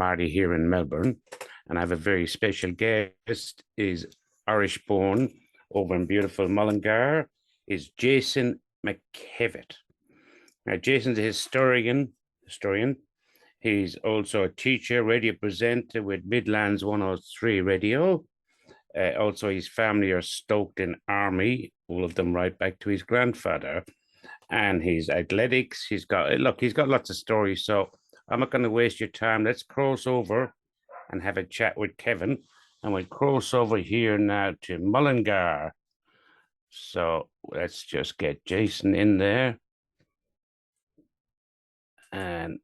Marty here in Melbourne, and I have a very special guest. Is Irish born over in beautiful Mullingar. Is Jason McKevitt. Now, Jason's a historian. He's also a teacher, radio presenter with Midlands 103 Radio. Also, his family are stoked in army, all of them right back to his grandfather. And his athletics, he's got lots of stories. So I'm not going to waste your time. Let's cross over and have a chat with Kevin. And we'll cross over here now to Mullingar. So let's just get Jason in there. And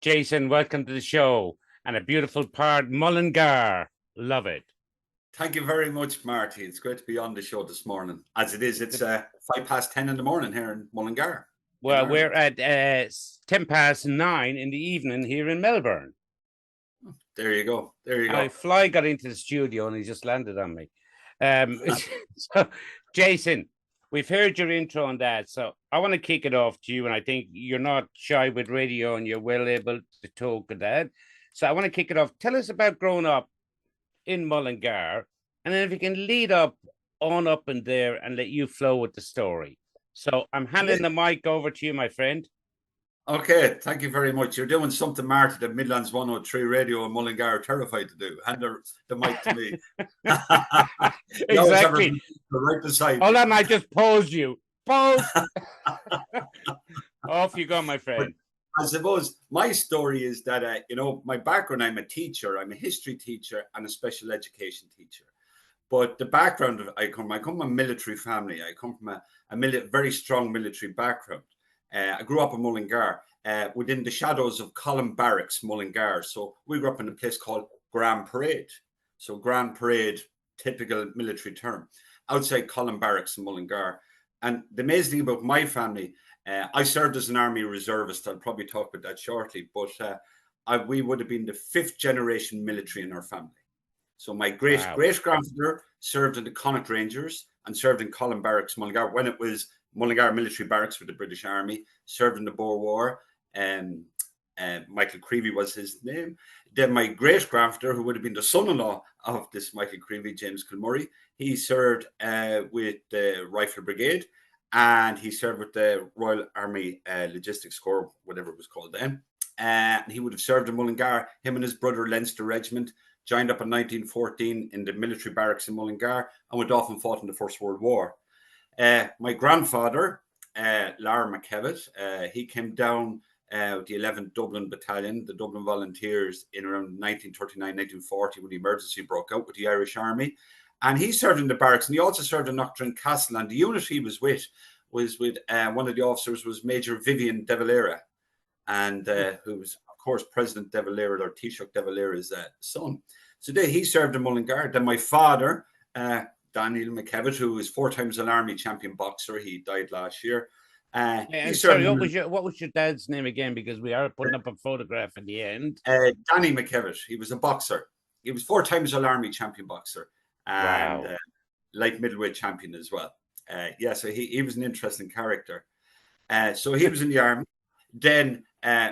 Jason, welcome to the show. And a beautiful part, Mullingar. Love it. Thank you very much, Marty. It's great to be on the show this morning. As it is, it's 10:05 in the morning here in Mullingar. Well, we're at 9:10 in the evening here in Melbourne. There you go. There you go. A fly got into the studio and he just landed on me. So, Jason, we've heard your intro on that. So I want to kick it off to you. And I think you're not shy with radio and you're well able to talk of that. So I want to kick it off. Tell us about growing up in Mullingar. And then if you can lead up in there and let you flow with the story. So I'm handing the mic over to you, my friend. Okay, thank you very much. You're doing something, Marty, that Midlands 103 Radio and Mullingar are terrified to do. Hand the mic to me. Exactly. Right beside Hold on, I just paused you. Pause. Off you go, my friend. I suppose my story is that, my background, I'm a teacher. I'm a history teacher and a special education teacher. But the background I come from a military family. I come from a very strong military background. I grew up in Mullingar, within the shadows of Columb Barracks, Mullingar. So we grew up in a place called Grand Parade. So Grand Parade, typical military term, outside Columb Barracks in Mullingar. And the amazing thing about my family, I served as an army reservist. I'll probably talk about that shortly. But we would have been the 5th generation military in our family. So my great-grandfather served in the Connacht Rangers and served in Columb Barracks, Mullingar, when it was Mullingar Military Barracks with the British Army, served in the Boer War. Michael Creevy was his name. Then my great-grandfather, who would have been the son-in-law of this Michael Creevy, James Kilmurray, he served with the Rifle Brigade, and he served with the Royal Army Logistics Corps, whatever it was called then. And he would have served in Mullingar. Him and his brother, Leinster Regiment, joined up in 1914 in the military barracks in Mullingar and went off and fought in the First World War. My grandfather, Larry McKevitt, he came down with the 11th Dublin Battalion, the Dublin Volunteers, in around 1939, 1940, when the emergency broke out with the Irish Army. And he served in the barracks, and he also served in Knockdrin Castle. And the unit he was with one of the officers was Major Vivian De Valera, and who was, of course, President De Valera, or Taoiseach De Valera's son. So he served in Mullingar. Then my father, Daniel McKevitt, who was 4 times an army champion boxer. He died last year. Sorry, what was your dad's name again? Because we are putting up a photograph at the end. Danny McKevitt. He was a boxer. He was 4 times an army champion boxer, and light middleweight champion as well. So he was an interesting character. So he was in the army. Then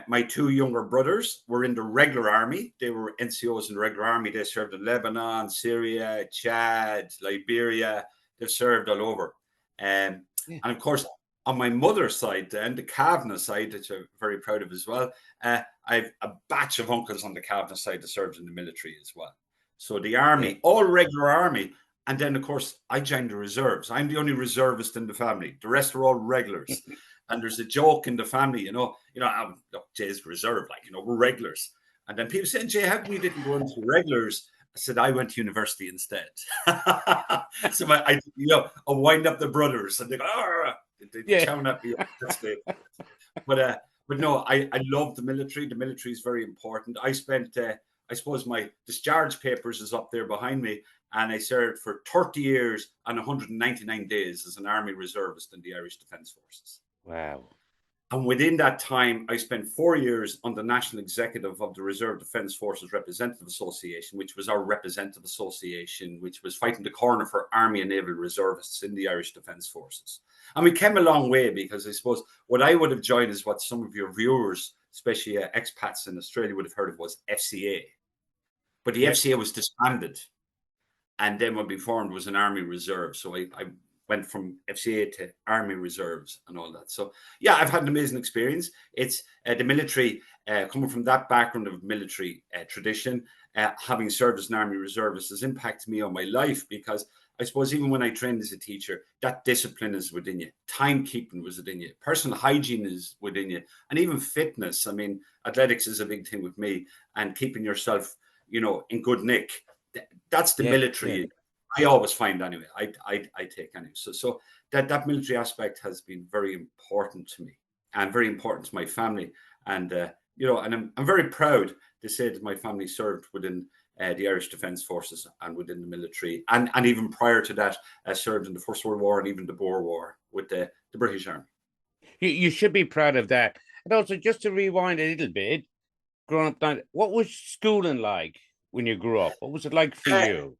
my 2 younger brothers were in the regular army. They were NCOs in the regular army. They served in Lebanon, Syria, Chad, Liberia. They've served all over. And of course, on my mother's side, then the Kavanagh side, which I'm very proud of as well, I've a batch of uncles on the Kavanagh side that served in the military as well. So the army, all regular army. And then, of course, I joined the reserves. I'm the only reservist in the family. The rest are all regulars. And there's a joke in the family, Jay's reserve, we're regulars. And then people saying, Jay, how come you didn't go into regulars? I said, I went to university instead. So I wind up the brothers, and they go, they chown at me. That's great. But no, I love the military. The military is very important. I spent, I suppose my discharge papers is up there behind me, and I served for 30 years and 199 days as an army reservist in the Irish Defence Forces. Wow. And within that time, I spent 4 years on the national executive of the Reserve Defence Forces Representative Association, which was our representative association, which was fighting the corner for Army and Naval Reservists in the Irish Defence Forces. And we came a long way, because I suppose what I would have joined is what some of your viewers, especially expats in Australia, would have heard of was FCA. But the FCA was disbanded. And then what we formed was an Army Reserve. So I went from FCA to Army Reserves and all that. So yeah, I've had an amazing experience. It's the military, coming from that background of military tradition, having served as an Army Reservist has impacted me on my life, because I suppose even when I trained as a teacher, that discipline is within you. Timekeeping was within you. Personal hygiene is within you. And even fitness. I mean, athletics is a big thing with me, and keeping yourself, in good nick. That's the military. Yeah. I always find anyway. I take anyway. So that military aspect has been very important to me, and very important to my family. And and I'm very proud to say that my family served within the Irish Defence Forces and within the military, and even prior to that, served in the First World War and even the Boer War with the British Army. You should be proud of that. And also, just to rewind a little bit, growing up, what was schooling like when you grew up? What was it like for you?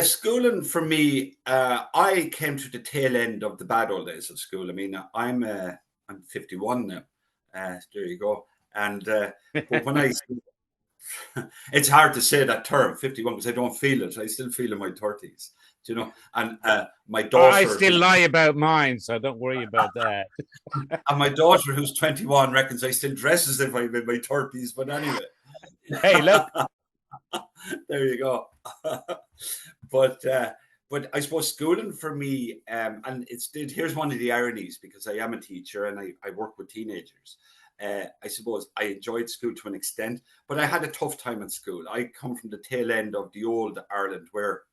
Schooling for me, I came to the tail end of the bad old days of school. I mean, I'm 51 now. There you go. And but when it's hard to say that term 51, because I don't feel it. I still feel in my 30s, And my daughter, I still lie about mine, so don't worry about that. And my daughter, who's 21, reckons I still dress as if I'm in my 30s. But anyway, hey, look. There you go. But I suppose schooling for me, and here's one of the ironies, because I am a teacher and I work with teenagers. I suppose I enjoyed school to an extent, but I had a tough time at school. I come from the tail end of the old Ireland, where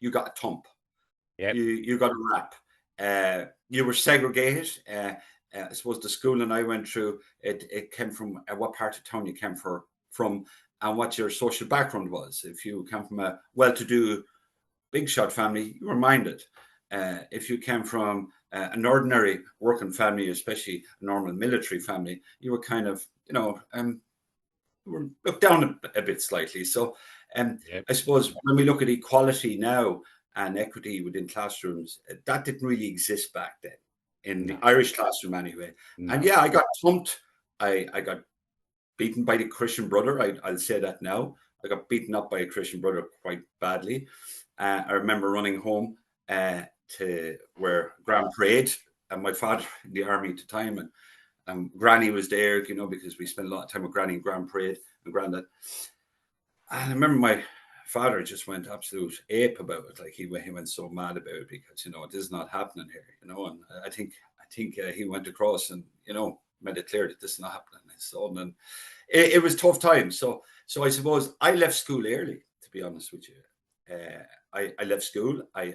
you got a thump. Yep. You got a rap. You were segregated. I suppose the schooling I went through, it came from what part of town you came from, and what your social background was. If you came from a well-to-do, big shot family, you were minded. If you came from an ordinary working family, especially a normal military family, you were kind of, you were looked down a bit slightly. So I suppose when we look at equality now and equity within classrooms, that didn't really exist back then, in the Irish classroom anyway. No. And yeah, I got thumped. I got beaten by the Christian brother. I'll say that now. I got beaten up by a Christian brother quite badly. I remember running home to where Grand Parade, and my father in the army at the time, and Granny was there, because we spent a lot of time with Granny and Grand Parade and Grandad. And I remember my father just went absolute ape about it. Like he went so mad about it, because this is not happening here. And I think he went across and made it clear that this is not happening. So, and it was tough times. So I suppose I left school early, to be honest with you. I left school. I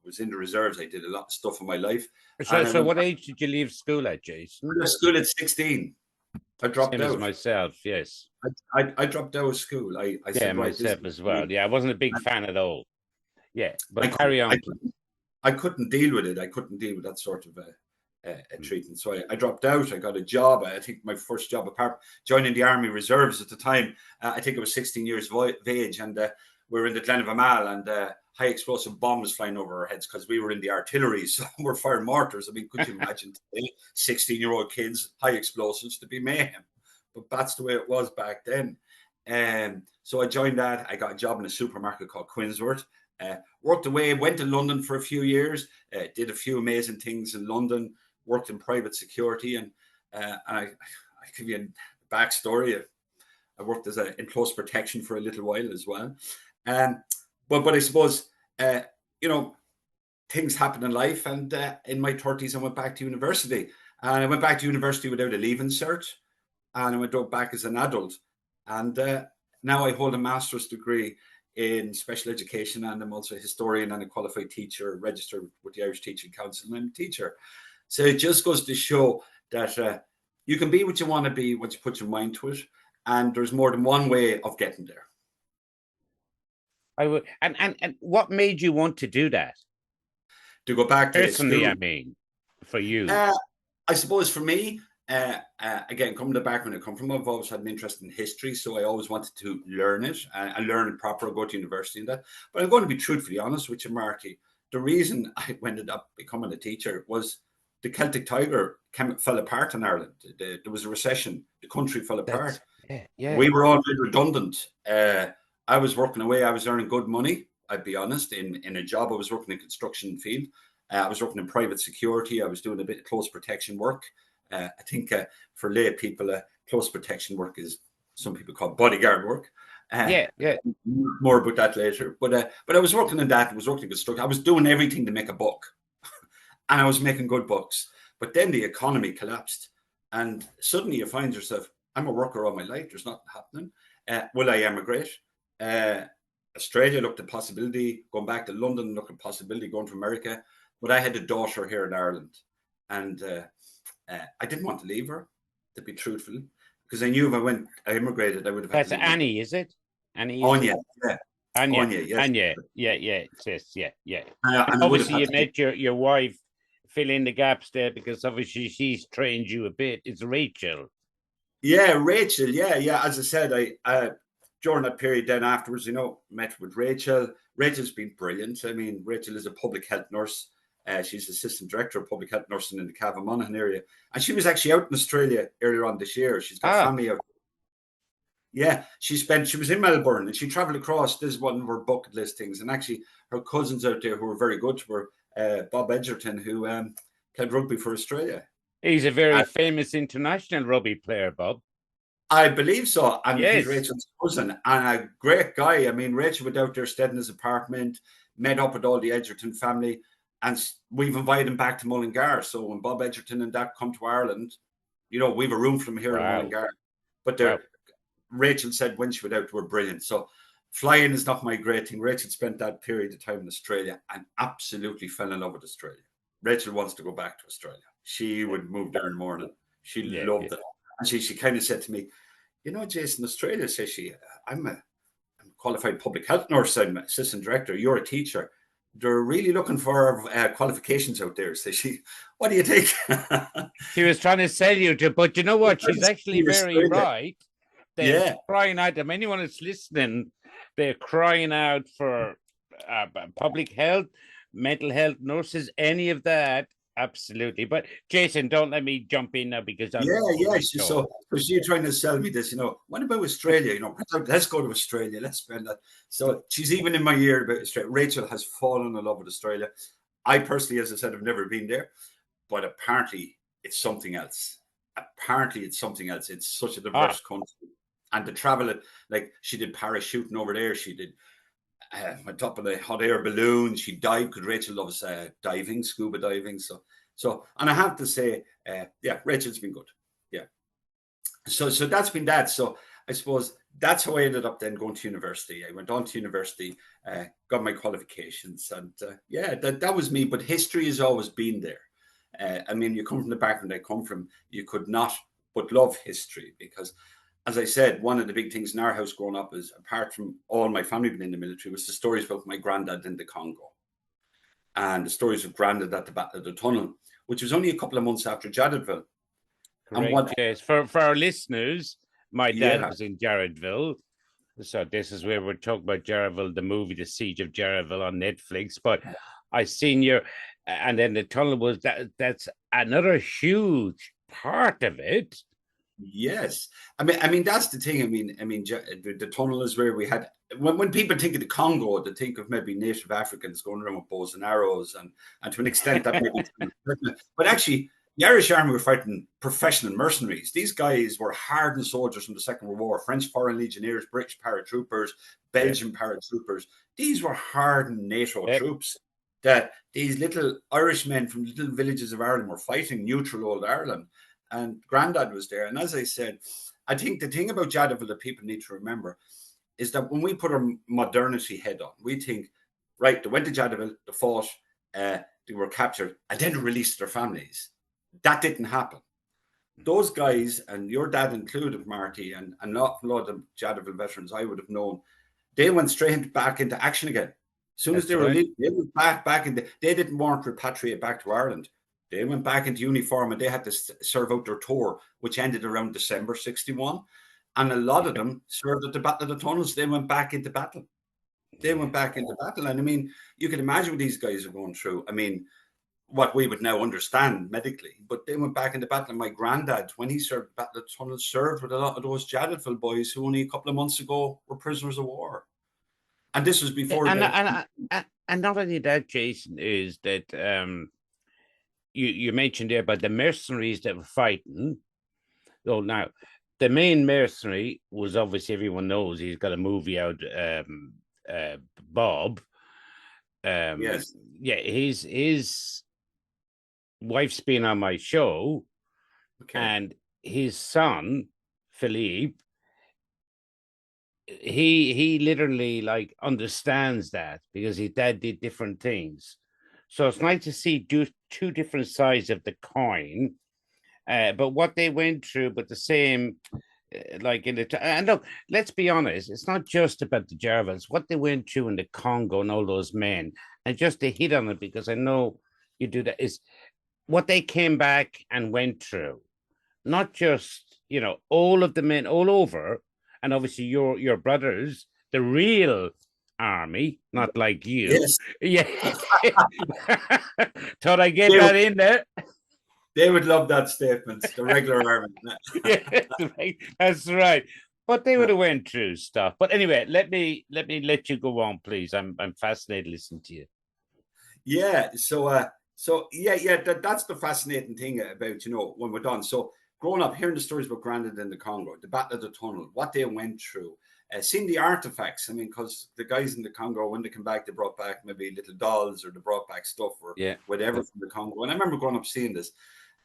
was in the reserves. I did a lot of stuff in my life. So what age did you leave school at, Jason? I left school at 16. I dropped Same out. as myself, yes. I dropped out of school. I said, myself as well. Yeah, I wasn't a big fan at all. Yeah, but carry on. I couldn't deal with it. I couldn't deal with that sort of a treatment. So I dropped out. I got a job. I think my first job, apart joining the Army Reserves at the time, I think I was 16 years of age, and we were in the Glen of Amal, and high explosive bombs flying over our heads, because we were in the artillery, so we're firing mortars. I mean, could you imagine 16-year-old kids, high explosives, to be mayhem? But that's the way it was back then. So I joined that. I got a job in a supermarket called Quinsworth. Worked away, went to London for a few years, did a few amazing things in London, worked in private security, and I give you a backstory. I worked in close protection for a little while as well. But I suppose, things happen in life, and in my 30s, I went back to university. And I went back to university without a leaving cert, and I went back as an adult. And now I hold a master's degree in special education, and I'm also a historian and a qualified teacher, registered with the Irish Teaching Council, and I'm a teacher. So it just goes to show that you can be what you want to be once you put your mind to it, and there's more than one way of getting there. I would, and what made you want to do that? To go back to personally, school. I mean, for you. I suppose for me, Again, coming to the background I come from, I've always had an interest in history, so I always wanted to learn it and learn it proper, go to university and that. But I'm going to be truthfully honest with you, Marty. The reason I ended up becoming a teacher was the Celtic Tiger fell apart in Ireland. There was a recession. The country fell apart. Yeah. We were all made redundant. I was working away. I was earning good money, I'd be honest, in a job. I was working in construction field. I was working in private security. I was doing a bit of close protection work. I think for lay people, close protection work is some people call bodyguard work. Yeah. More about that later. But I was working in that. I was working in construction. I was doing everything to make a buck, and I was making good bucks. But then the economy collapsed, and suddenly you find yourself, I'm a worker all my life. There's nothing happening. Will I emigrate? Australia looked at possibility. Going back to London looked at possibility. Going to America. But I had a daughter here in Ireland, and I didn't want to leave her, to be truthful, because I knew if I immigrated, I would have had That's to leave Annie, is it? Annie. Anya, yeah. Anya, yes. Anya, yeah. And obviously, you met your wife. Fill in the gaps there, because obviously she's trained you a bit. It's Rachel. Yeah, Rachel. Yeah. As I said, I during that period, then afterwards, met with Rachel. Rachel's been brilliant. I mean, Rachel is a public health nurse. She's assistant director of public health nursing in the Cavan area, and she was actually out in Australia earlier on this year. She's got family out. Yeah, she was in Melbourne and she travelled across. This is one of her bucket list things, and actually her cousins out there who were very good to her, Bob Edgerton, who played rugby for Australia. He's a very famous international rugby player, Bob. I believe so, and yes. He's Rachel's cousin and a great guy. I mean, Rachel went out there, stayed in his apartment, met up with all the Edgerton family. And we've invited him back to Mullingar. So when Bob Edgerton and that come to Ireland, we have a room for him here in Mullingar. But Rachel said when she went out, we're brilliant. So flying is not my great thing. Rachel spent that period of time in Australia and absolutely fell in love with Australia. Rachel wants to go back to Australia. She would move there in the morning. She loved it. And she kind of said to me, Jason, Australia, says she, I'm a qualified public health nurse. I'm assistant director. You're a teacher. They're really looking for qualifications out there. So what do you think? She was trying to sell you to, but you know what? She's actually very right. They're crying out. Anyone that's listening, they're crying out for public health, mental health nurses, any of that. Absolutely. But Jason, don't let me jump in now because I'm So she's trying to sell me this, what about Australia? Let's go to Australia. Let's spend that. So she's even in my ear about Australia. Rachel has fallen in love with Australia. I personally, as I said, have never been there, but apparently it's something else. It's such a diverse country. And to travel it, like she did parachuting over there. She did on top of the hot air balloon. She dived because Rachel loves diving, scuba diving. So, and I have to say, Rachel's been good. Yeah. So that's been that. So I suppose that's how I ended up then going to university. I went on to university, got my qualifications, and that was me. But history has always been there. I mean, you come from the background I come from, you could not but love history because, as I said, one of the big things in our house growing up is, apart from all my family being in the military, was the stories about my granddad in the Congo and the stories of granddad at the Battle of the Tunnel, which was only a couple of months after Jadotville. Correct, yes. For our listeners, my dad was in Jadotville. So this is where we're talking about Jadotville, the movie, The Siege of Jadotville on Netflix. But I seen and then the tunnel was, that's another huge part of it. Yes, I mean that's the thing. I mean, the tunnel is where we had when people think of the Congo, they think of maybe native Africans going around with bows and arrows, and to an extent that maybe. But actually, the Irish Army were fighting professional mercenaries. These guys were hardened soldiers from the Second World War: French Foreign Legionnaires, British paratroopers, Belgian paratroopers. These were hardened NATO troops that these little Irish men from little villages of Ireland were fighting neutral old Ireland. And Grandad was there. And as I said, I think the thing about Jadotville that people need to remember is that when we put our modernity head on, we think, right, they went to Jadotville, they fought, they were captured, and then released their families. That didn't happen. Those guys, and your dad included, Marty, and an awful lot of Jadotville veterans I would have known, they went straight back into action again. As soon as they were released, they were back in they didn't want to repatriate back to Ireland. They went back into uniform and they had to serve out their tour, which ended around December 61. And a lot of them served at the Battle of the Tunnels. They went back into battle. And I mean, you can imagine what these guys are going through. I mean, what we would now understand medically, but they went back into battle. And my granddad, when he served at the Battle of the Tunnels, served with a lot of those Jadotville boys who only a couple of months ago were prisoners of war. And this was before. And not only that, Jason, is that you mentioned there about the mercenaries that were fighting. So now, the main mercenary was obviously, everyone knows he's got a movie out, Bob. Yes. Yeah, his wife's been on my show, and his son, Philippe, he literally like understands that because his dad did different things. So it's nice to see two different sides of the coin, but what they went through, but the same, like in the and look, let's be honest, it's not just about the Jarvels, what they went through in the Congo and all those men, and just to hit on it because I know you do that, is what they came back and went through, not just all of the men all over. And obviously your brothers, the real army, not like you. Yes. Yeah. Thought I get that in there. They would love that statement, the regular army. Yeah, that's right. But they would have went through stuff. But anyway, let me let you go on, please. I'm fascinated listening to you. Yeah. So yeah. That's the fascinating thing about, when we're done. So growing up, hearing the stories about Grandad in the Congo, the Battle of the Tunnel, what they went through, seeing the artifacts. I mean, because the guys in the Congo, when they come back, they brought back maybe little dolls or they brought back stuff or whatever from the Congo. And I remember growing up seeing this.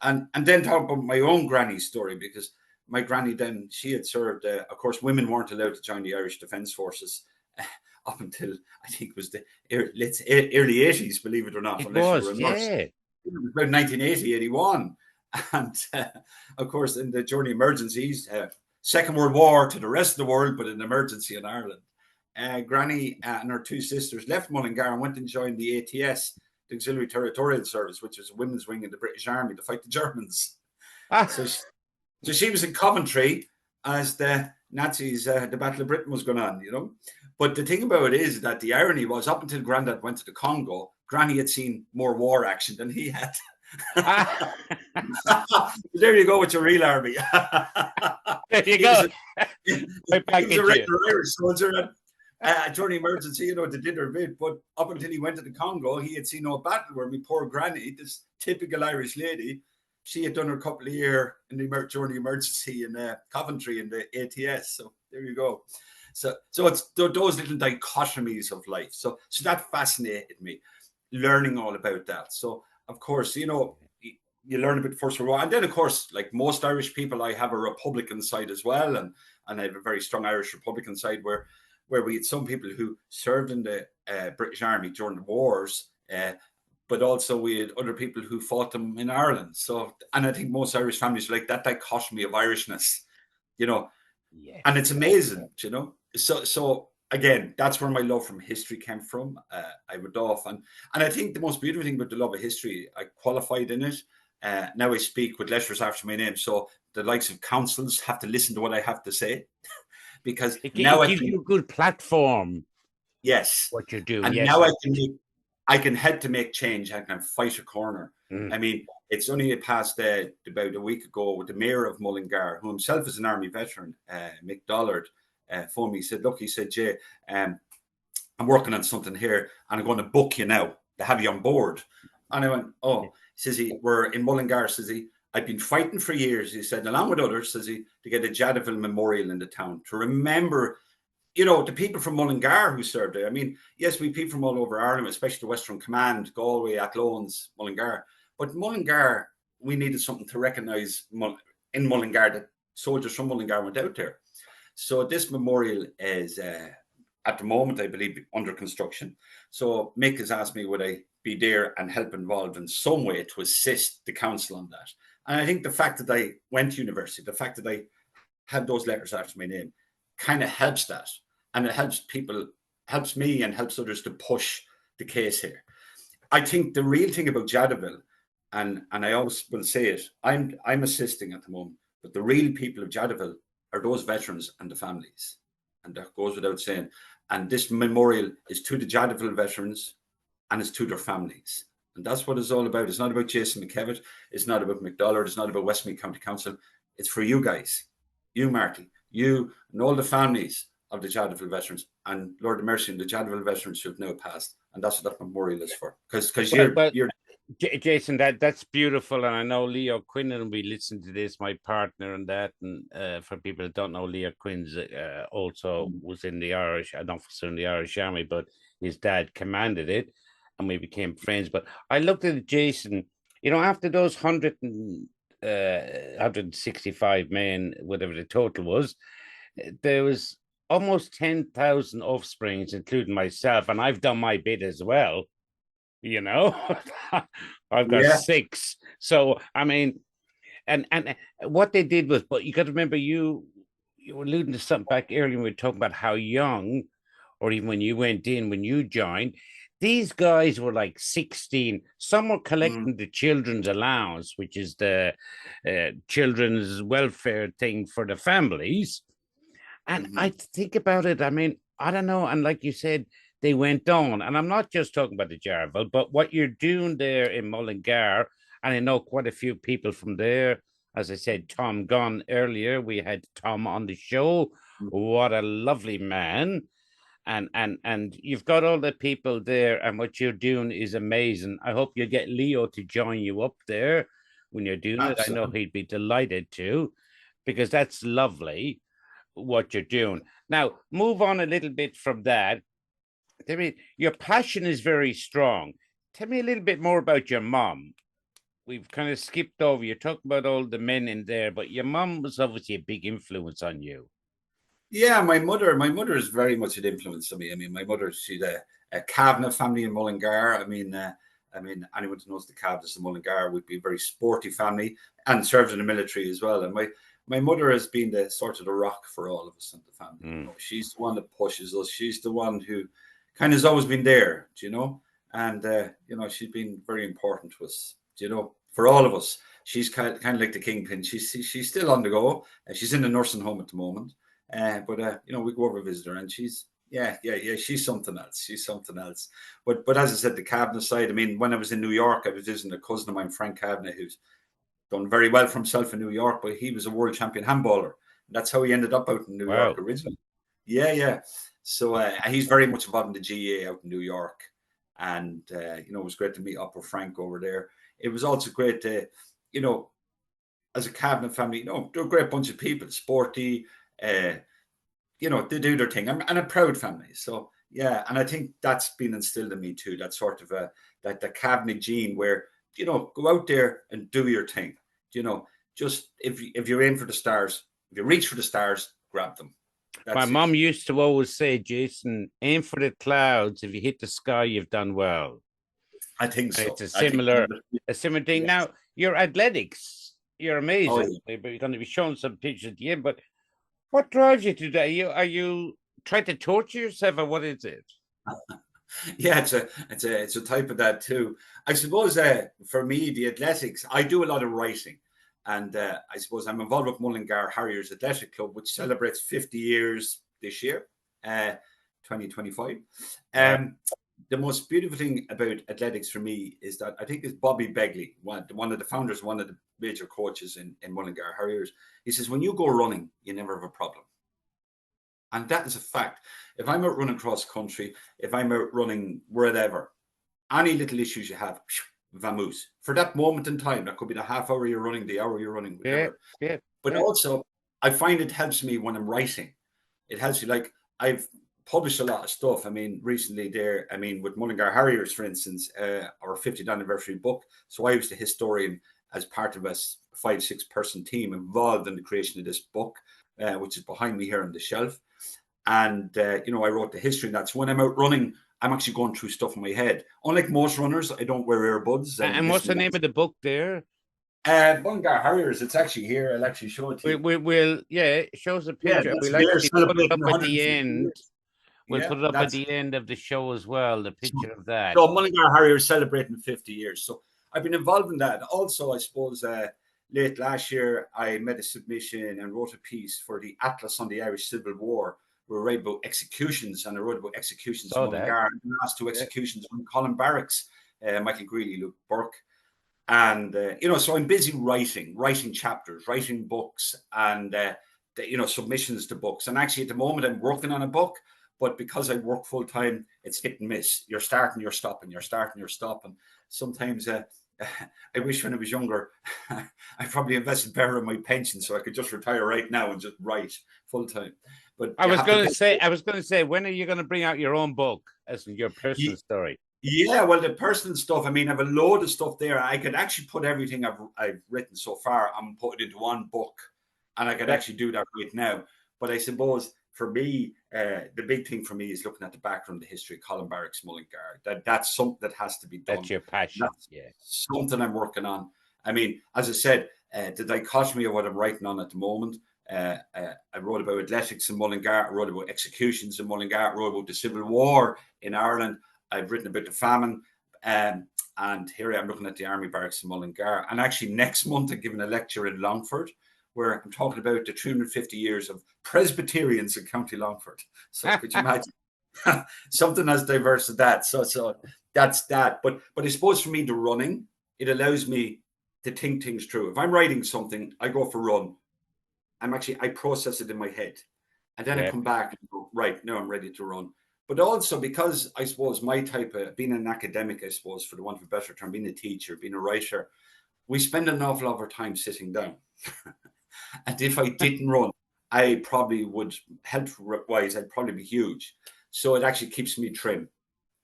And then talk about my own granny's story, because my granny then, she had served, of course, women weren't allowed to join the Irish Defence Forces up until, I think it was the early 80s, believe it or not. It was about 1980, 81. And of course, in the during emergencies, Second World War to the rest of the world, but an emergency in Ireland, Granny and her two sisters left Mullingar and went and joined the ATS, the Auxiliary Territorial Service, which was a women's wing in the British Army to fight the Germans. So she was in Coventry as the Nazis, the Battle of Britain was going on, But the thing about it is that the irony was, up until Grandad went to the Congo, Granny had seen more war action than he had. There you go with your real army. There you go. He was a regular Irish soldier. During the emergency, they did their bit, but up until he went to the Congo, he had seen no battle. Where my poor granny, this typical Irish lady, she had done her couple of years during the emergency in Coventry in the ATS. So there you go. So it's those little dichotomies of life. So that fascinated me, learning all about that. So of course, you learn a bit First World War, and then of course, like most Irish people, I have a Republican side as well, and I have a very strong Irish Republican side where we had some people who served in the British Army during the wars, but also we had other people who fought them in Ireland. So, and I think most Irish families like that dichotomy of Irishness, and it's amazing, So again, that's where my love from history came from. I would often, and I think the most beautiful thing about the love of history, I qualified in it. Now I speak with letters after my name, so the likes of councils have to listen to what I have to say. Because now it gives you a good platform. Yes, what you do, and yes. now I can help to make change. I can fight a corner. I mean, it's only passed about a week ago with the mayor of Mullingar, who himself is an army veteran, Mick Dollard, phoned me. He said, "Look," he said, "Jay, I'm working on something here, and I'm going to book you now to have you on board." And I went, "Oh," says he, "we're in Mullingar," says he. "I've been fighting for years," he said, along with others, says he, to get a Jadotville memorial in the town to remember, the people from Mullingar who served there. I mean, yes, we have people from all over Ireland, especially the Western Command, Galway, Athlone, Mullingar. But Mullingar, we needed something to recognise in Mullingar that soldiers from Mullingar went out there. So this memorial is, at the moment, I believe, under construction. So Mick has asked me, would I be there and help involved in some way to assist the council on that. And I think the fact that I went to university, the fact that I had those letters after my name, kind of helps that. And it helps people, helps me and helps others to push the case here. I think the real thing about Jadotville, And I always will say it. I'm assisting at the moment, but the real people of Jadaville are those veterans and the families, and that goes without saying. And this memorial is to the Jadaville veterans, and it's to their families. And that's what it's all about. It's not about Jason McKevitt. It's not about McDollard. It's not about Westmeath County Council. It's for you guys, you, Marty, you, and all the families of the Jadaville veterans. And Lord of Mercy, and the Jadaville veterans who have now passed. And that's what that memorial is for. Because you're Jason, that's beautiful, and I know Leo Quinn will be listening to this, my partner, and that. And for people that don't know, Leo Quinn's also was in the Irish, an officer in the Irish Army, but his dad commanded it, and we became friends. But I looked at Jason, after those 165 men, whatever the total was, there was almost 10,000 offsprings, including myself, and I've done my bit as well. I've got 6. So I mean, and what they did was, but you got to remember, you were alluding to something back earlier when we were talking about how young, or even when you went in, when you joined, these guys were like 16. Some were collecting the children's allowance, which is the children's welfare thing for the families. And I think about it, I mean, I don't know. And like you said, they went on. And I'm not just talking about the Jarville, but what you're doing there in Mullingar, and I know quite a few people from there. As I said, Tom Gunn earlier, we had Tom on the show. What a lovely man. And you've got all the people there, and what you're doing is amazing. I hope you get Leo to join you up there when you're doing it. I know he'd be delighted to, because that's lovely what you're doing. Now, move on a little bit from that. I mean, your passion is very strong. Tell me a little bit more about your mom. We've kind of skipped over. You're talking about all the men in there, but your mom was obviously a big influence on you. Yeah, my mother is very much an influence on me. I mean, my mother, she's a Kavanagh family in Mullingar. I mean, anyone who knows the Cavs and Mullingar would be a very sporty family, and served in the military as well. And my mother has been the sort of the rock for all of us in the family. She's the one that pushes us. She's the one who kind of has always been there, and she's been very important to us, for all of us. She's kind of like the kingpin. She's still on the go. She's in the nursing home at the moment, but we go over and visit her, and she's something else. She's something else. But as I said, the Kavanagh side. I mean, when I was in New York, I was visiting a cousin of mine, Frank Kavanagh, who's done very well for himself in New York, but he was a world champion handballer. That's how he ended up out in New York originally. Yeah. So he's very much involved in the GA out in New York. And, it was great to meet up with Frank over there. It was also great to, as a Kavanagh family, they're a great bunch of people, sporty, they do their thing. And a proud family. So, yeah, and I think that's been instilled in me too, that sort of that the Kavanagh gene where, go out there and do your thing. Just if you're in for the stars, if you reach for the stars, grab them. My mom used to always say, Jason, aim for the clouds. If you hit the sky, you've done well. I think so. It's a similar thing. Yes. Now, your athletics, you're amazing. You're going to be showing some pictures at the end, but what drives you to that? Are you trying to torture yourself, or what is it? Yeah, it's a type of that too. I suppose for me, the athletics, I do a lot of writing. And I suppose I'm involved with Mullingar Harriers Athletic Club, which celebrates 50 years this year, 2025. The most beautiful thing about athletics for me is that I think it's Bobby Begley, one of the founders, one of the major coaches in Mullingar Harriers. He says, when you go running, you never have a problem. And that is a fact. If I'm out running cross country, if I'm out running wherever, any little issues you have, vamoose. For that moment in time, that could be the half hour you're running, the hour you're running, whatever. But also, I find it helps me when I'm writing. It helps you. Like, I've published a lot of stuff. I mean, recently with Mullingar Harriers, for instance, our 50th anniversary book. So I was the historian as part of a 5-6 person team involved in the creation of this book, which is behind me here on the shelf. And, I wrote the history. And that's when I'm out running, I'm actually going through stuff in my head. Unlike most runners, I don't wear earbuds. And what's the name of the book there? Mullingar Harriers. It's actually here. I'll actually show it to you. We'll it shows a picture. We'll actually put it up at the end. We'll put it up at the end of the show as well, the picture of that. So Mullingar Harriers celebrating 50 years. So I've been involved in that. Also, I suppose late last year, I made a submission and wrote a piece for the Atlas on the Irish Civil War. We wrote about executions, and I wrote about executions in Mullingar. The last two executions were in Columb Barracks, Michael Greeley, Luke Burke. And, so I'm busy writing chapters, writing books, and, submissions to books. And actually, at the moment, I'm working on a book, but because I work full time, it's hit and miss. You're starting, you're stopping, you're starting, you're stopping. Sometimes I wish when I was younger, I probably invested better in my pension so I could just retire right now and just write full time. But I was going to say, when are you going to bring out your own book as your personal story? Yeah, well, the personal stuff, I mean, I have a load of stuff there. I could actually put everything I've written so far and put it into one book, and I could actually do that right now. But I suppose for me, the big thing for me is looking at the background, the history of Columb Barracks, Mullingar. That's something that has to be done. That's your passion. That's something I'm working on. I mean, as I said, the dichotomy of what I'm writing on at the moment. I wrote about athletics in Mullingar. I wrote about executions in Mullingar. I wrote about the Civil War in Ireland. I've written about the famine. And here I am looking at the army barracks in Mullingar. And actually, next month, I'm giving a lecture in Longford, where I'm talking about the 350 years of Presbyterians in County Longford. So could you imagine something as diverse as that? So that's that. But I suppose for me, the running, it allows me to think things through. If I'm writing something, I go for a run. I process it in my head. And then I come back and go, right, now I'm ready to run. But also because I suppose my type of being an academic, I suppose, for the want of a better term, being a teacher, being a writer, we spend an awful lot of our time sitting down. And if I didn't run, I probably would, health-wise, I'd probably be huge. So it actually keeps me trim.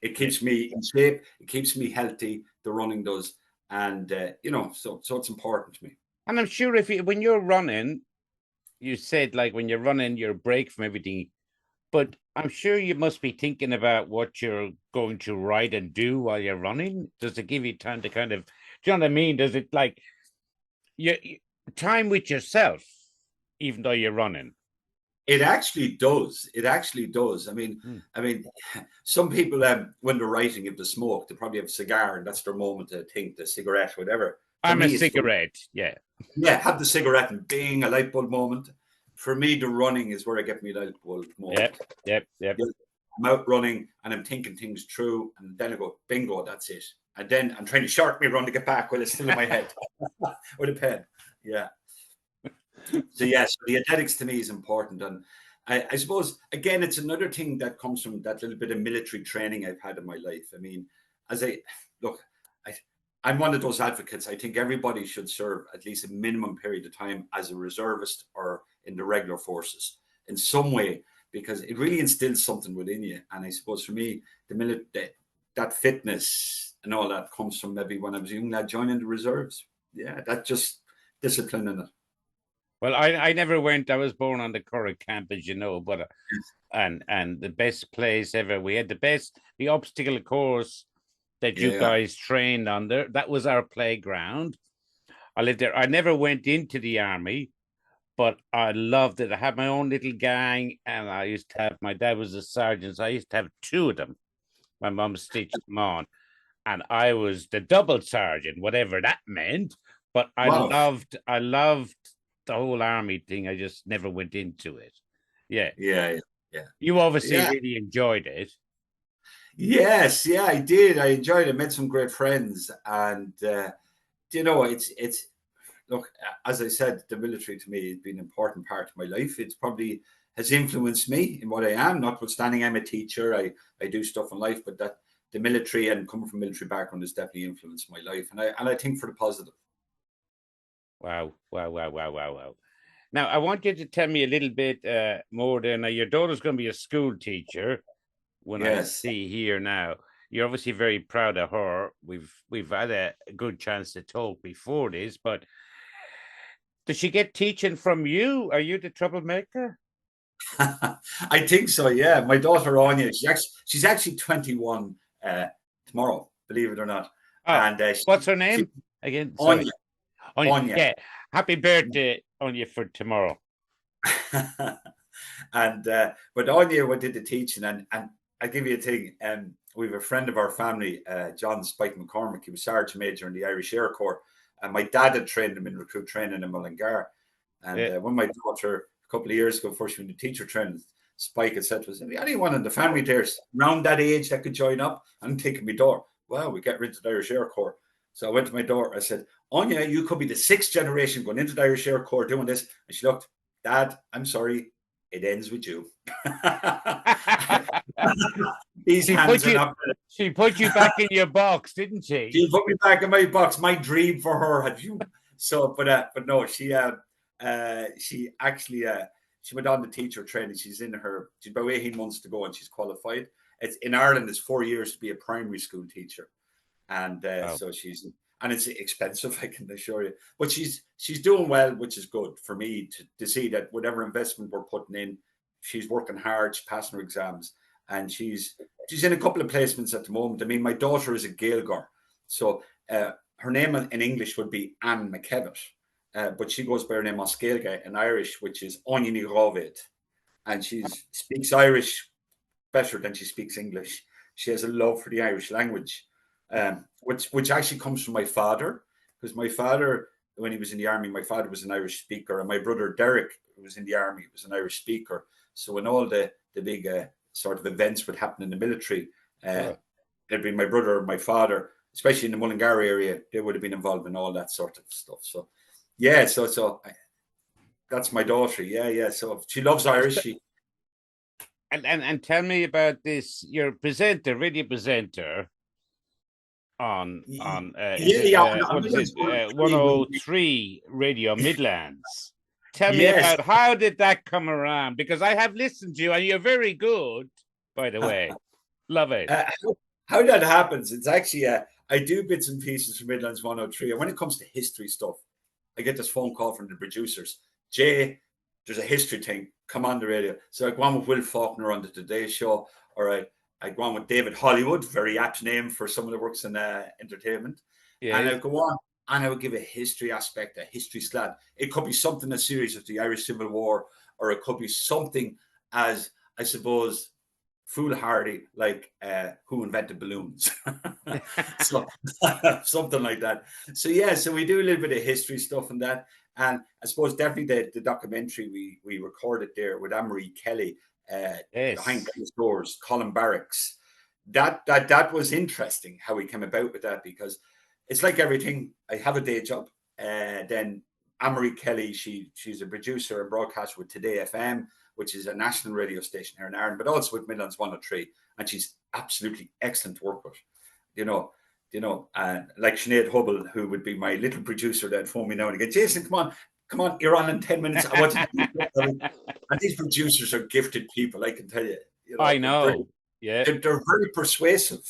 It keeps me in shape. It keeps me healthy. The running does. And, so it's important to me. And I'm sure when you're running, you said like when you're running, you're break from everything. But I'm sure you must be thinking about what you're going to write and do while you're running. Does it give you time to kind of, do you know what I mean? Does it like you time with yourself, even though you're running? It actually does. It actually does. I mean, some people, when they're writing, if they smoke, they probably have a cigar, and that's their moment to think, the cigarette, whatever. I'm a cigarette, yeah. Yeah, have the cigarette and bing, a light bulb moment. For me, the running is where I get me light bulb moment. Yep. I'm out running and I'm thinking things through, and then I go, bingo, that's it. And then I'm trying to shorten my run to get back while it's still in my head with a pen. Yeah. So yes, the athletics to me is important. And I suppose, again, it's another thing that comes from that little bit of military training I've had in my life. I mean, I'm one of those advocates. I think everybody should serve at least a minimum period of time as a reservist or in the regular forces in some way, because it really instills something within you. And I suppose for me, that fitness and all that comes from maybe when I was a young lad joining the reserves. Yeah, that just discipline in it. Well, I never went. I was born on the Curragh camp, as you know, but and the best place ever. We had the obstacle course that you guys trained under. That was our playground. I lived there. I never went into the army, but I loved it. I had my own little gang, and I used to have, my dad was a sergeant, so I used to have two of them. My mum stitched them on, and I was the double sergeant, whatever that meant. But I loved the whole army thing. I just never went into it. Yeah. You obviously really enjoyed it. Yes, I did. I enjoyed it. Met some great friends, and it's look, as I said, the military to me has been an important part of my life. It's probably has influenced me in what I am. Notwithstanding, I'm a teacher. I do stuff in life, but that the military and coming from a military background has definitely influenced my life, and I think for the positive. Wow. Now, I want you to tell me a little bit more there. Now, your daughter's going to be a school teacher. When I see here now, you're obviously very proud of her. We've had a good chance to talk before this, but does she get teaching from you? Are you the troublemaker? I think so. Yeah, my daughter Anya. She's actually 21 tomorrow. Believe it or not. Oh, and what's her name again? Anya. Anya. Yeah. Happy birthday, Anya, for tomorrow. And but Anya did the teaching, and I give you a thing. We have a friend of our family, John Spike McCormick. He was Sergeant Major in the Irish Air Corps, and my dad had trained him in recruit training in Mullingar. And when my daughter, a couple of years ago, before she went to teacher training, Spike had said to us, anyone in the family there's around that age that could join up? I'm taking my daughter. Well, we get rid of the Irish Air Corps. So I went to my daughter. I said, Anya, you could be the 6th generation going into the Irish Air Corps doing this. And she looked, Dad, I'm sorry, it ends with you. These hands are not. She put you back in your box, didn't she? She put me back in my box. My dream for her had you. So, but no, she actually she went on to teacher training. She's about 18 months to go, and she's qualified. It's in Ireland. It's 4 years to be a primary school teacher, and so it's expensive, I can assure you. But she's doing well, which is good for me to see that whatever investment we're putting in, she's working hard, she's passing her exams, and she's in a couple of placements at the moment. I mean, my daughter is a Gaeilgeoir, so her name in English would be Anne McKevitt, but she goes by her name Oscailge in Irish, which is Anya ní Ghráibhéid, and she speaks Irish better than she speaks English. She has a love for the Irish language. Which actually comes from my father, because my father, when he was in the army, my father was an Irish speaker, and my brother Derek, who was in the army, was an Irish speaker. So when all the big sort of events would happen in the military, it'd be my brother and my father, especially in the Mullingar area, they would have been involved in all that sort of stuff. So yeah, so that's my daughter. Yeah. So she loves Irish. And tell me about this. You're a presenter, radio presenter on 103 Radio Midlands. Tell me about how did that come around? Because I have listened to you, and you're very good, by the way. Love it. How that happens, it's actually I do bits and pieces for Midlands 103, and when it comes to history stuff, I get this phone call from the producers. Jay, there's a history thing. Come on the radio. So I go on with Will Faulkner on the Today Show, or I go on with David Hollywood, very apt name for someone that works in entertainment. Yeah. And I go on and I would give a history aspect, a history slant. It could be something as serious as the Irish Civil War, or it could be something as, I suppose, foolhardy, like who invented balloons. So something like that. So yeah, so we do a little bit of history stuff and that. And I suppose definitely the documentary we recorded there with Anne-Marie Kelly, behind closed doors, Column Barracks. That was interesting how we came about with that, because it's like everything. I have a day job. Then Anne-Marie Kelly, she's a producer and broadcaster with Today FM, which is a national radio station here in Ireland, but also with Midlands 103, and she's absolutely excellent to work with. Like Sinead Hubble, who would be my little producer that phone me now and again. Jason, come on, you're on in 10 minutes. I want to and these producers are gifted people, I can tell you. I know. They're very persuasive.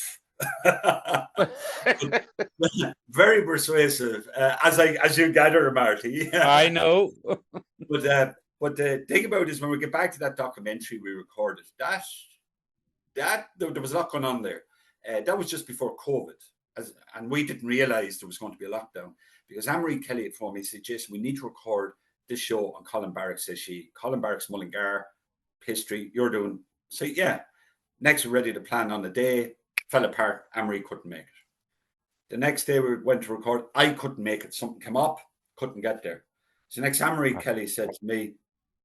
Very persuasive, as you gather, Marty. I know. But the thing about it is, when we get back to that documentary we recorded, that there was a lot going on there. That was just before COVID, and we didn't realize there was going to be a lockdown, because Anne-Marie Kelly had phoned me and said, Jason, we need to record this show on Columb Barracks, says she. Columb Barracks, Mullingar, history, you're doing. So yeah, next we're ready to plan on the day. Fell apart. Anne-Marie couldn't make it. The next day we went to record. I couldn't make it. Something came up. Couldn't get there. So next, Anne-Marie Kelly said to me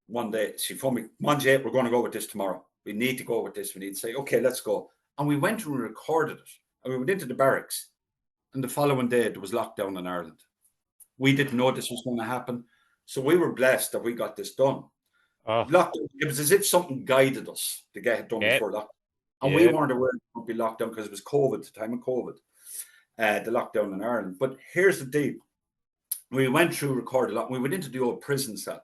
one day, she phoned me, come on, Jay, we're going to go with this tomorrow. We need to go with this. We need to say, okay, let's go. And we went and we recorded it. And we went into the barracks. And the following day, there was lockdown in Ireland. We didn't know this was going to happen. So we were blessed that we got this done. Lockdown, it was as if something guided us to get it done before lockdown. And we weren't aware it would be locked down, because it was COVID, the time of COVID, the lockdown in Ireland. But here's the deal. We went through, recorded a lot. We went into the old prison cell.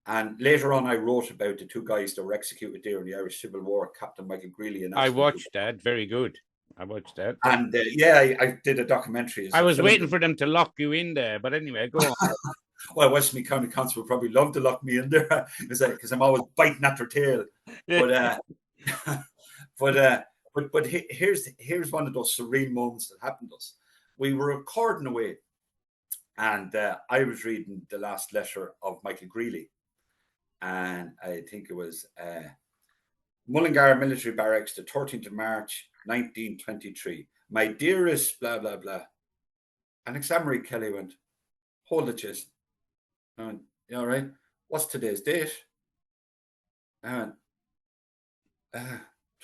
And later on, I wrote about the two guys that were executed there in the Irish Civil War, Captain Michael Greeley and I watched that. Very good. I watched that. And I did a documentary. I was waiting for them to lock you in there. But anyway, go on. Well, Westmeath County Council would probably love to lock me in there, because I'm always biting at their tail. But here's one of those surreal moments that happened to us. We were recording away, and I was reading the last letter of Michael Greeley, and I think it was Mullingar Military Barracks, the 13th of March, 1923. My dearest, blah, blah, blah. And Exam Kelly went, hold it, Jason. I went, you all right? What's today's date? I went,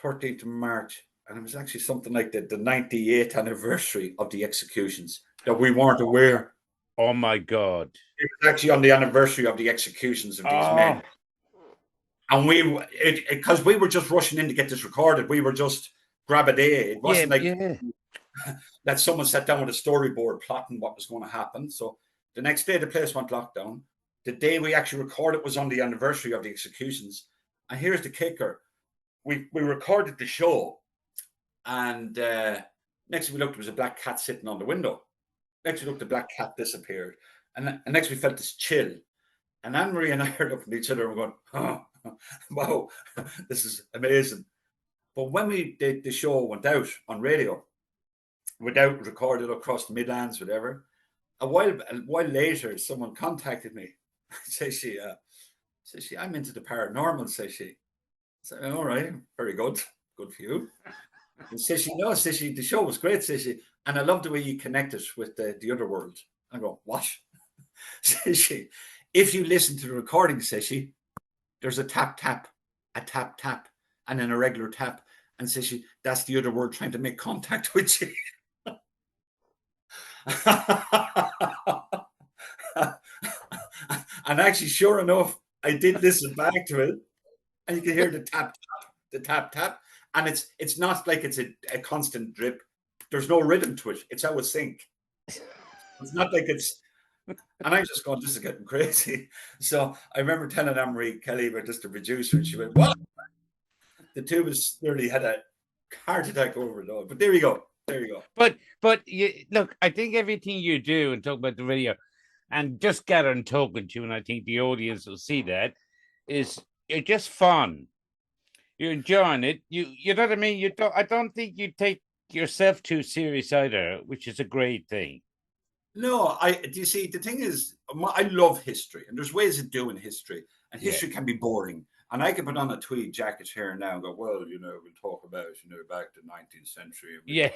13th of March. And it was actually something like the 98th anniversary of the executions that we weren't aware. Oh, my God. It was actually on the anniversary of the executions of these men. And because we were just rushing in to get this recorded, we were just grab a day. It wasn't that someone sat down with a storyboard plotting what was going to happen. So the next day, the place went lockdown. The day we actually recorded was on the anniversary of the executions. And here's the kicker. We recorded the show, and next we looked, there was a black cat sitting on the window. Next we looked, the black cat disappeared. And next we felt this chill. And Anne-Marie and I are looking at each other and we're going, oh, wow, this is amazing. But when the show went out on radio, without recorded across the Midlands, whatever, a while later, someone contacted me. Says she, I'm into the paranormal, says she. I said, all right, very good. Good for you. And says she, no, says she, the show was great, says she. And I love the way you connected with the other world. I go, what? Says she, if you listen to the recording, says she, there's a tap, tap, and then a regular tap. And says she, that's the other world trying to make contact with you. And actually, sure enough, I did listen back to it, and you can hear the tap, tap, and it's not like it's a constant drip. There's no rhythm to it. It's out of sync. It's not like it's. And I just gone, this is getting crazy. So I remember telling Anne-Marie Kelly about this, the producer, and she went, "What?" The two of us nearly had a heart attack over it all. But there you go. There you go. But you look, I think everything you do and talk about the video and just gathering talking to you, and I think the audience will see that, is you're just fun. You're enjoying it. You know what I mean? I don't think you take yourself too serious either, which is a great thing. No, do you see, the thing is, I love history, and there's ways of doing history, and history can be boring. And I can put on a tweed jacket here now and go, well, we'll talk about, back to the 19th century. Yeah.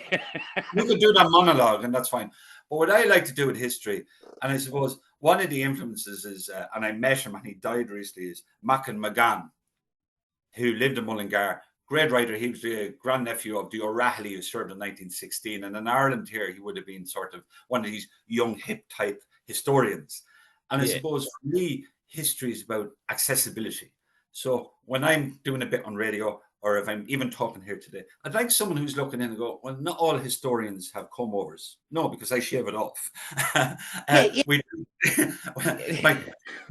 We could do that monologue, and that's fine. But what I like to do with history, and I suppose one of the influences is, and I met him and he died recently, is Mackin McGann, who lived in Mullingar. Great writer. He was the grandnephew of the O'Rahilly who served in 1916. And in Ireland here, he would have been sort of one of these young, hip type historians. And I suppose for me, history is about accessibility. So when I'm doing a bit on radio, or if I'm even talking here today, I'd like someone who's looking in and go, well, not all historians have comb overs. No, because I shave it off.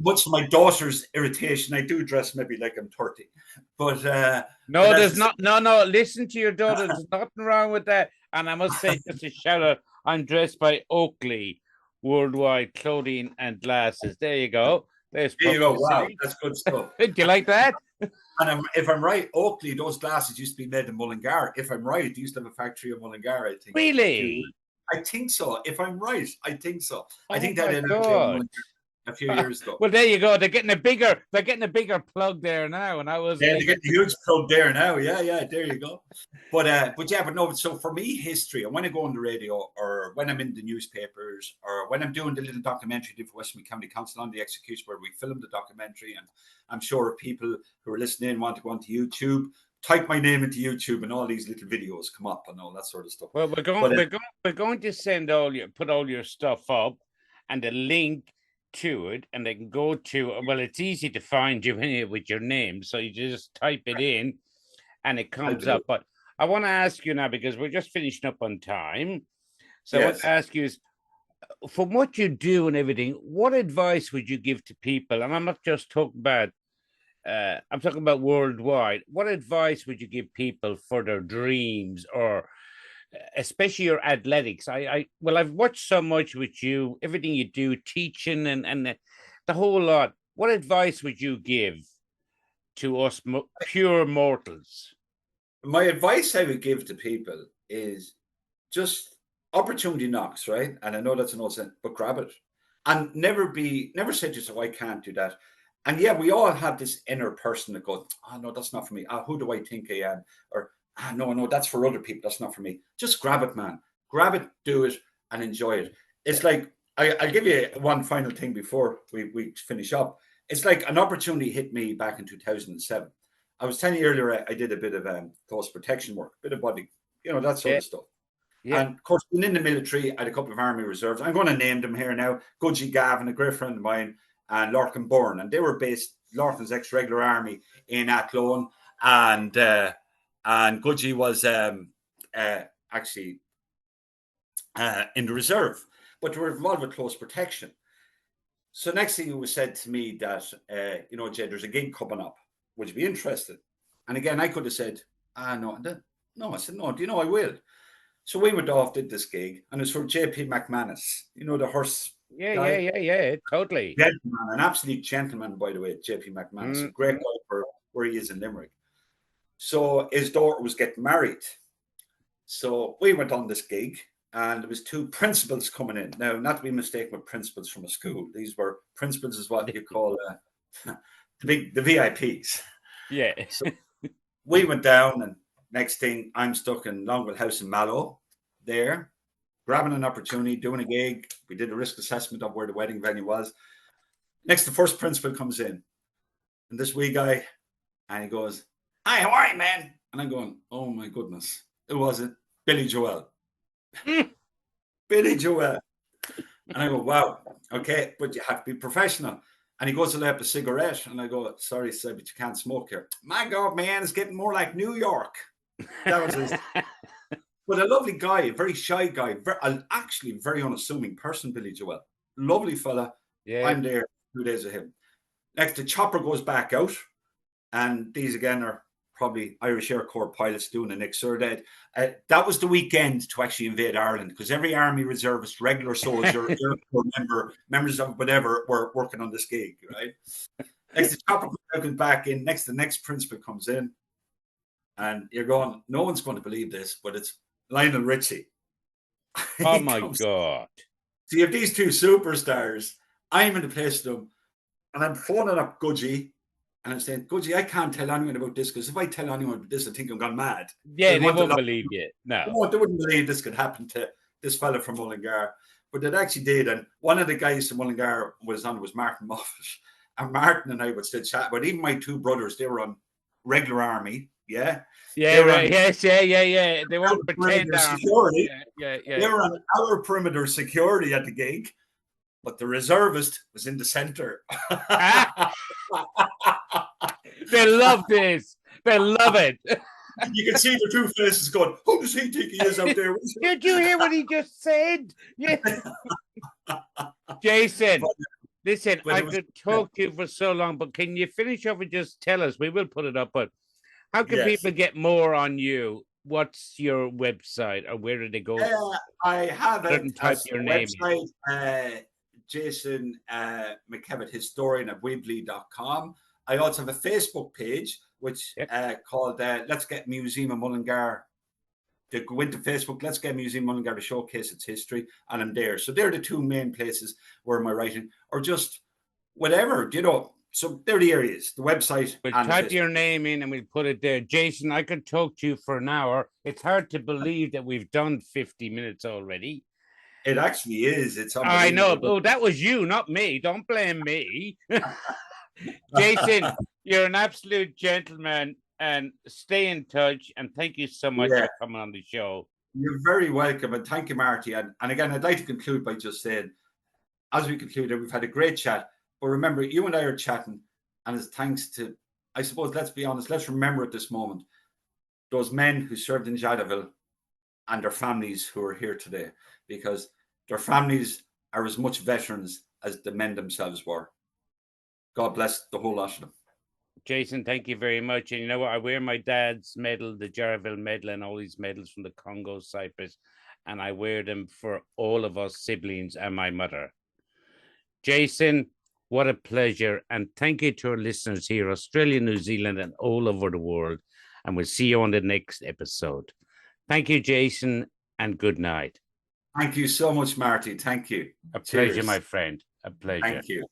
Much to my daughter's irritation, I do dress maybe like I'm 30. But no, there's not. No. Listen to your daughter. There's nothing wrong with that. And I must say, just a shout out, I'm dressed by Oakley Worldwide Clothing and Glasses. There you go. There you go. Wow, that's good stuff. Do you like that? And if I'm right, Oakley, those glasses used to be made in Mullingar. If I'm right, they used to have a factory in Mullingar, I think. Really? I think so. If I'm right, I think so. I think that ended up a few years ago. Well, there you go. They're getting a bigger plug there now. And I was they're getting a huge plug there now. Yeah, there you go. But no. So for me, history, and when I go on the radio, or when I'm in the newspapers, or when I'm doing the little documentary for Westmeath County Council on the execution, where we filmed the documentary, and I'm sure people who are listening want to go onto YouTube, type my name into YouTube, and all these little videos come up and all that sort of stuff. Well, we're going to send put all your stuff up, and a link to it, and they can go to, well, it's easy to find you in it with your name, so you just type it in and it comes up. But I want to ask you now, because we're just finishing up on time, so I want to ask you is, from what you do and everything, what advice would you give to people? And I'm not just talking about I'm talking about worldwide. What advice would you give people for their dreams, or especially your athletics? I've watched so much with you, everything you do, teaching and the whole lot. What advice would you give to us pure mortals? My advice I would give to people is just opportunity knocks, right? And I know that's an old saying, but grab it, and never say to yourself, I can't do that. And yeah, we all have this inner person that goes, oh, no, that's not for me. Who do I think I am? Or, no, that's for other people. That's not for me. Just grab it, man. Grab it, do it, and enjoy it. It's like, I'll give you one final thing before we finish up. It's like an opportunity hit me back in 2007. I was telling you earlier, I did a bit of close protection work, a bit of body, that sort of stuff. Yeah. And of course, being in the military, I had a couple of Army Reserves. I'm going to name them here now. Gudgy Gavin, a great friend of mine, and Lorcan Byrne. And they were based, Lorcan's ex-regular army in Athlone. And Gudgy was actually in the reserve. But they were involved with close protection. So next thing it was said to me that, Jay, there's a gig coming up. Would you be interested? And again, I could have said, no. No, I said, no, do you know I will? So we went off, did this gig, and it's for J.P. McManus, the horse. Yeah, totally. Gentleman, an absolute gentleman, by the way, J.P. McManus, a great guy for where he is in Limerick. So his daughter was getting married. So we went on this gig, and there was two principals coming in. Now, not to be mistaken with principals from a school. These were principals is what you call the VIPs. Yeah. So we went down, and next thing, I'm stuck in Longwell House in Mallow there, grabbing an opportunity, doing a gig. We did a risk assessment of where the wedding venue was. Next, the first principal comes in, and this wee guy, and he goes, "Hi, how are you, man?" And I'm going, "Oh my goodness, who was it? Billy Joel." Billy Joel. And I go, "Wow, okay, but you have to be professional." And he goes to light up a cigarette, and I go, "Sorry, sir, but you can't smoke here." "My God, man, it's getting more like New York." That was his. But a lovely guy, a very shy guy, actually very unassuming person, Billy Joel. Lovely fella. Yeah. I'm there 2 days of him. Next, the chopper goes back out, and these again are probably Irish Air Corps pilots doing a Nick Surdad. That was the weekend to actually invade Ireland, because every Army reservist, regular soldier, Air Corps members of whatever were working on this gig, right? Next, the chopper goes back in. Next, the next principal comes in, and you're going, no one's going to believe this, but it's Lionel Richie. Oh my God. So you have these two superstars. I'm in the place of them, and I'm phoning up Gudgy, and I'm saying, "Gudgy, I can't tell anyone about this, because if I tell anyone about this, I think I'm gone mad." Yeah, they won't believe you. No. They wouldn't believe this could happen to this fella from Mullingar. But it actually did. And one of the guys from Mullingar was Martin Moffat. And Martin and I would still chat. But even my two brothers, they were on regular army. Yeah. Yeah, right. Yes, yeah. They won't pretend security. Yeah. They were on our perimeter security at the gig, but the reservist was in the center. They love this. They love it. You can see the two faces going, "Who does he think he is out there?" Did you hear what he just said? Yeah. Jason, listen, I could talk to you for so long, but can you finish up and just tell us? We will put it up, but how can people get more on you? What's your website, or where do they go? I have a website, Jason McKevitt, historian at Weebly.com. I also have a Facebook page, which called Let's Get Museum of Mullingar. To go into Facebook, Let's Get Museum of Mullingar to showcase its history, and I'm there. So they're the two main places where my writing, or just whatever, So they're the areas, the website. We'll type your name in and we'll put it there. Jason, I could talk to you for an hour. It's hard to believe that we've done 50 minutes already. It actually is. It's I know. Oh, that was you, not me. Don't blame me. Jason, you're an absolute gentleman, and stay in touch. And thank you so much for coming on the show. You're very welcome. And thank you, Marty. And again, I'd like to conclude by just saying, as we concluded, we've had a great chat. But remember, you and I are chatting, and it's thanks to, I suppose, let's be honest, let's remember at this moment, those men who served in Jadaville and their families who are here today, because their families are as much veterans as the men themselves were. God bless the whole lot of them. Jason, thank you very much. And you know what? I wear my dad's medal, the Jadaville medal, and all these medals from the Congo, Cyprus, and I wear them for all of us siblings and my mother. Jason, what a pleasure. And thank you to our listeners here, Australia, New Zealand, and all over the world. And we'll see you on the next episode. Thank you, Jason, and good night. Thank you so much, Marty. Thank you. A pleasure, my friend. A pleasure. Thank you.